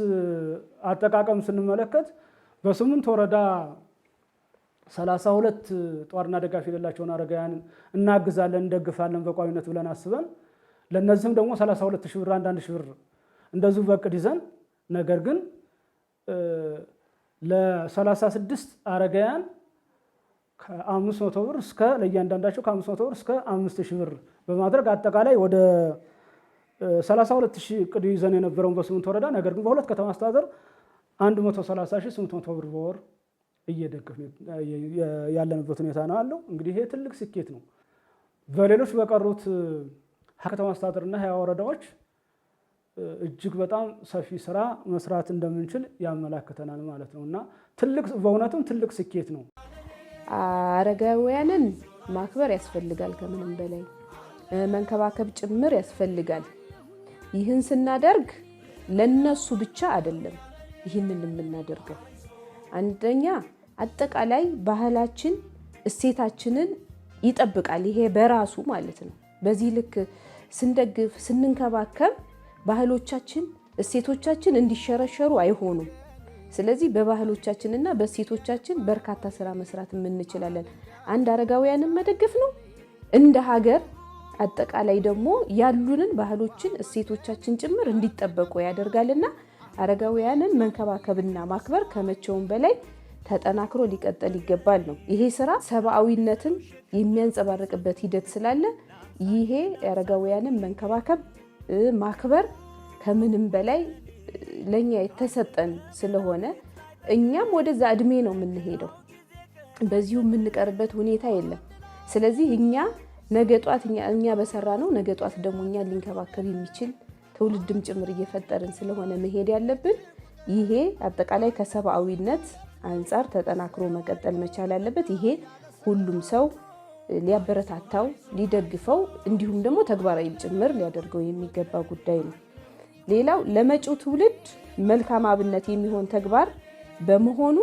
አጠቃቀም ስንመለከት በ8 ወረዳ 32 ጧርና ደጋፊ የሌላቸውን አረጋውያን እናግዛለን፣ እንደግፋለን በቋሚነት ብለን አስበን ለነዚህም ደግሞ 32 ሺህ ብር አንዳንድ ሺህ ብር እንደዚሁ በቅድ ይዘን ነገር ግን ለ36 አረጋውያን ከ500 ብር እስከ ለእያንዳንዳቸው ከ500 ብር እስከ 5000 ብር በማድረግ አጠቃላይ ወደ 32 ሺህ ቅድ ይዘን የነበረውን በ8 ወረዳ ነገር ግን በሁለት ከተማ አስተዳደር 130,800 ብር በወር እየደገፍ ያለንበት ሁኔታ ነው ያለው። እንግዲህ ይሄ ትልቅ ስኬት ነው። በሌሎች በቀሩት ከተማ አስተዳደርና 20 ወረዳዎች እጅግ በጣም ሰፊ ስራ መስራት እንደምንችል ያመላክተናል ማለት ነው እና በእውነትም ትልቅ ስኬት ነው። አረጋውያንን ማክበር ያስፈልጋል። ከምንም በላይ መንከባከብ ጭምር ያስፈልጋል። ይህን ስናደርግ ለነሱ ብቻ አይደለም ይህንን የምናደርገው። አንደኛ አጠቃላይ ባህላችን እሴታችንን ይጠብቃል። ይሄ በራሱ ማለት ነው። በዚህ ልክ ስንደግፍ ስንንከባከብ ባህሎቻችን እሴቶቻችን እንዲሸረሸሩ አይሆኑም። ስለዚህ በባህሎቻችንና በእሴቶቻችን በርካታ ስራ መስራት እንችላለን። አንድ አረጋውያንን መደገፍ ነው እንደ ሀገር አጠቃላይ ደግሞ ያሉንን ባህሎችን እሴቶቻችን ጭምር እንዲጠበቁ ያደርጋልና አረጋውያንን መንከባከብና ማክበር ከመቼውም በላይ ተጠናክሮ ሊቀጥል ይገባል ነው። ይሄ ስራ ሰብአዊነትን የሚያንጸባርቅበት ሂደት ስላለ ይሄ አረጋውያንን መንከባከብ ማክበር ከምንም በላይ ለኛ የተሰጠን ስለሆነ እኛም ወደዛ እድሜ ነው የምንሄደው። በዚሁ የምንቀርበት ሁኔታ የለም። ስለዚህ እኛ ነገ ጧት እኛ በሰራ ነው ነገ ጧት ደግሞ እኛ ሊንከባከብ የሚችል ትውልድም ጭምር እየፈጠርን ስለሆነ መሄድ ያለብን ይሄ አጠቃላይ ከሰብአዊነት አንጻር ተጠናክሮ መቀጠል መቻል አለበት። ይሄ ሁሉም ሰው ሊያበረታታው ሊደግፈው እንዲሁም ደግሞ ተግባራዊ ጭምር ሊያደርገው የሚገባ ጉዳይ ነው። ሌላው ለመጪው ትውልድ መልካም አብነት የሚሆን ተግባር በመሆኑ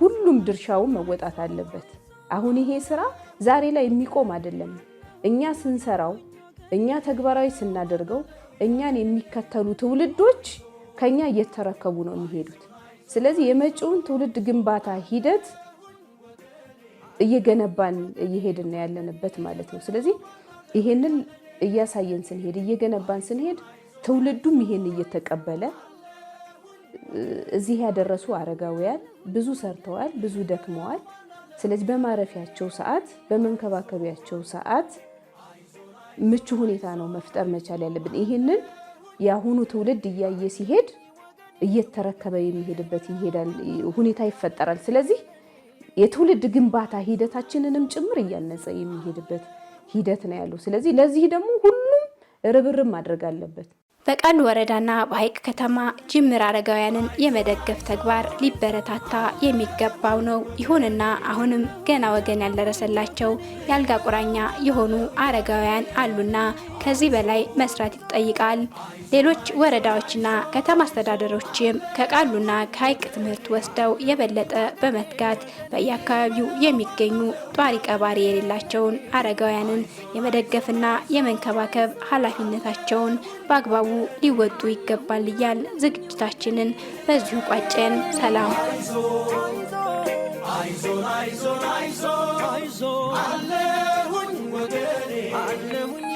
ሁሉም ድርሻውን መወጣት አለበት። አሁን ይሄ ስራ ዛሬ ላይ የሚቆም አይደለም። እኛ ስንሰራው እኛ ተግባራዊ ስናደርገው እኛን የሚከተሉ ትውልዶች ከኛ እየተረከቡ ነው የሚሄዱት። ስለዚህ የመጪውን ትውልድ ግንባታ ሂደት እየገነባን እየሄድን ያለንበት ማለት ነው። ስለዚህ ይሄንን እያሳየን ስንሄድ እየገነባን ስንሄድ ትውልዱም ይሄን እየተቀበለ እዚህ ያደረሱ አረጋውያን ብዙ ሰርተዋል፣ ብዙ ደክመዋል። ስለዚህ በማረፊያቸው ሰዓት በመንከባከቢያቸው ሰዓት ምቹ ሁኔታ ነው መፍጠር መቻል ያለብን። ይሄንን ያሁኑ ትውልድ እያየ ሲሄድ እየተረከበ የሚሄድበት ይሄዳል ሁኔታ ይፈጠራል። ስለዚህ የትውልድ ግንባታ ሂደታችንንም ጭምር እያነጸ የሚሄድበት ሂደት ነው ያለው። ስለዚህ ለዚህ ደግሞ ሁሉም ርብርብ ማድረግ አለበት። በቃሉ ወረዳና በሐይቅ ከተማ ጅምር አረጋውያንን የመደገፍ ተግባር ሊበረታታ የሚገባው ነው። ይሁንና አሁንም ገና ወገን ያልደረሰላቸው የአልጋ ቁራኛ የሆኑ አረጋውያን አሉና ከዚህ በላይ መስራት ይጠይቃል። ሌሎች ወረዳዎችና ከተማ አስተዳደሮችም ከቃሉና ከሐይቅ ትምህርት ወስደው የበለጠ በመትጋት በየአካባቢው የሚገኙ ጧሪ ቀባሪ የሌላቸውን አረጋውያንን የመደገፍና የመንከባከብ ኃላፊነታቸውን በአግባቡ ሊወጡ ይገባል እያል ዝግጅታችንን በዚሁ ቋጨን። ሰላም። አይዞን አይዞን አይዞን አለሁኝ ወገኔ አለሁኝ